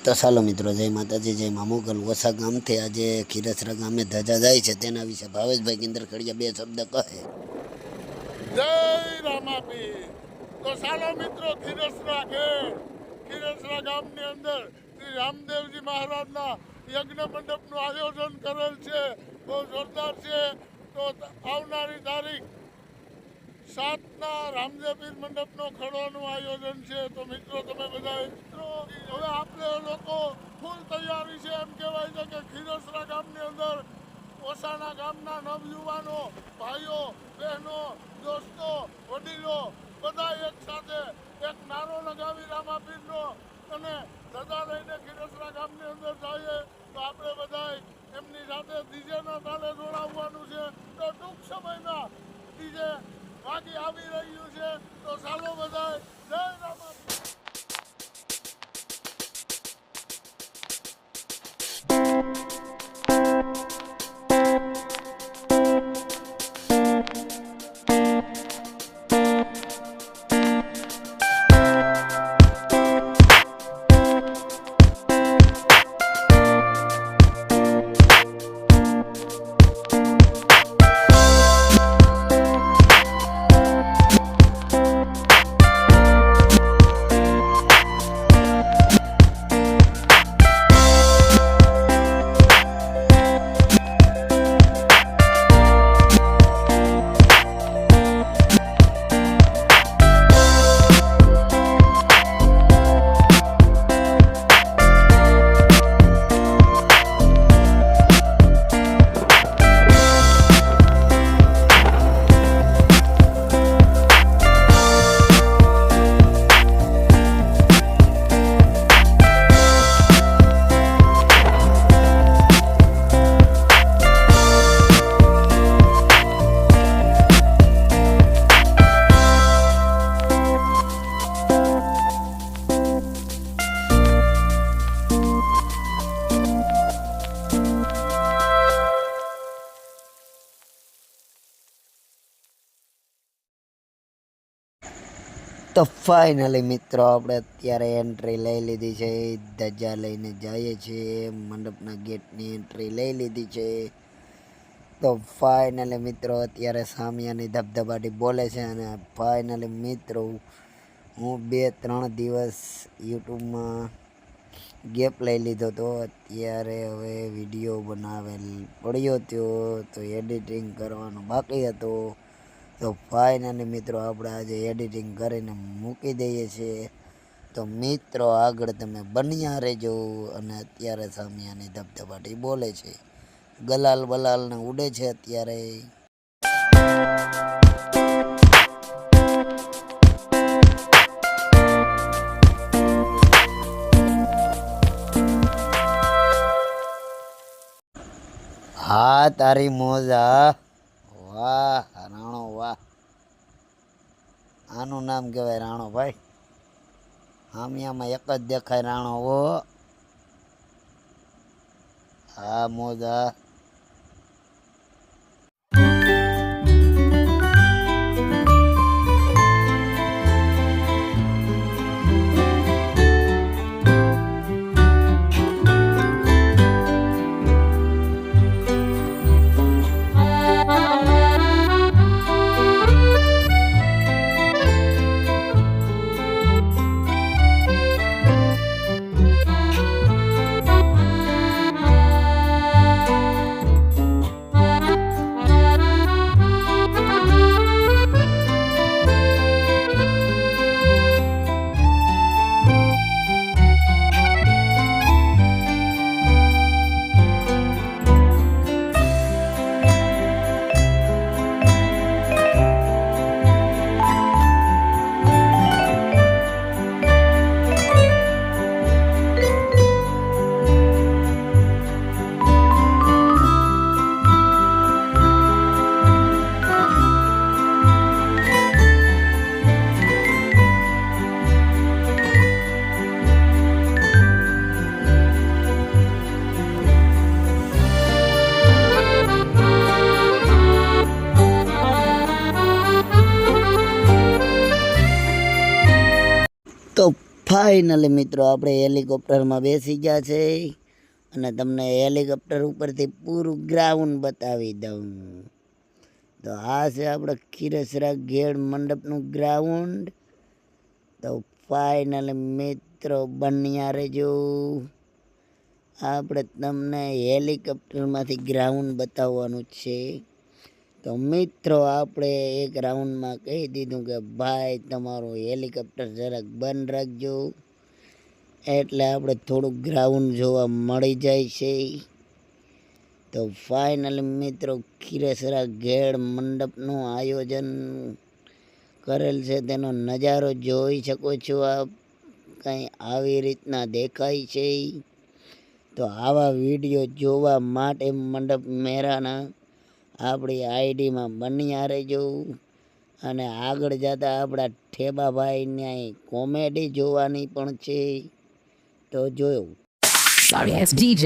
તો ચાલો મિત્રો, જય માતાજી, જય મામોગલ ઓછા ગામથી આજે ખીરસરા ગામે ધજા જાય છે તેના વિશે ભાવેશભાઈ કિંદર ખડિયા બે શબ્દ કહે. જય રામાપીર. તો ચાલો મિત્રો, ખીરસરા ગામની અંદર શ્રી રામદેવજી મહારાજના યજ્ઞ મંડપનું આયોજન કરેલ છે. બહુ જોરદાર છે. તો આવનારી તારીખ 7ના રામદેવપીર મંડપનો ખડવાનું આયોજન છે. તો મિત્રો તમે બધા મિત્રો હવે આપણે લોકો ફૂલ તૈયારી છે. એમ કહેવાય છે કે ખીરસરા ગામની અંદર ઓસાના ગામના નવયુવાનો, ભાઈઓ, બહેનો, દોસ્તો, વડીલો બધા એક સાથે એક નારો લગાવી રામાપીરનો અને ધજા લઈને ખીરસરા ગામની અંદર જઈએ. તો આપણે બધા એમની સાથે ડીજેના તાલે જોડાવવાનું છે. તો ટૂંક સમયમાં ડીજે વાગી આવી રહ્યું છે. તો ચાલો બધા જય રામાપીર. તો ફાઇનલી મિત્રો આપણે અત્યારે એન્ટ્રી લઈ લીધી છે. ધજા લઈને જઈએ છીએ. મંડપના ગેટની એન્ટ્રી લઈ લીધી છે. તો ફાઇનલી મિત્રો અત્યારે સામિયાની ધબધબાટી બોલે છે. અને ફાઇનલી મિત્રો હું 2-3 દિવસ યુટ્યુબમાં ગેપ લઈ લીધો હતો. અત્યારે હવે વિડીયો બનાવેલ પડ્યો હતો તો એડિટિંગ કરવાનું બાકી હતું. તો ફાઇનલી મિત્રો આપણે આજે એડિટિંગ કરીને મૂકી દઈએ છીએ. તો મિત્રો આગળ તમે બન્યા રહેજો. અને અત્યારે સામિયાની ધબધબાટી બોલે છે, ગલાલ બલાલને ઉડે છે અત્યારે. હા તારી મોજા, વાહ રાણો વાહ. આનું નામ કહેવાય રાણો ભાઈ. હામિયામાં એક જ દેખાય રાણો. ઓ હા મોજા. ફાઇનલી મિત્રો આપણે હેલિકોપ્ટરમાં બેસી ગયા છે અને તમને હેલિકોપ્ટર ઉપરથી પૂરું ગ્રાઉન્ડ બતાવી દઉં. તો આ છે આપણે ખીરસરા ગેડ મંડપનું ગ્રાઉન્ડ. તો ફાઇનલી મિત્રો બન્યા રહેજો. આપણે તમને હેલિકોપ્ટરમાંથી ગ્રાઉન્ડ બતાવવાનું છે. તો મિત્રો આપણે એક રાઉન્ડમાં કહી દીધું કે ભાઈ તમારું હેલિકોપ્ટર જરાક બંધ રાખજો, એટલે આપણે થોડુંક ગ્રાઉન્ડ જોવા મળી જાય છે. તો ફાઇનલી મિત્રો ખીરસરા ગેડ મંડપનું આયોજન કરેલ છે, તેનો નજારો જોઈ શકો છો આપ. કંઈ આવી રીતના દેખાય છે. તો આવા વિડીયો જોવા માટે મંડપ મેરાના આપણી આઈડીમાં બન્યા રહેજો. અને આગળ જતાં આપણા ઠેબાભાઈને કોમેડી જોવાની પણ છે, તો જોયું. Sorry, it's DJ.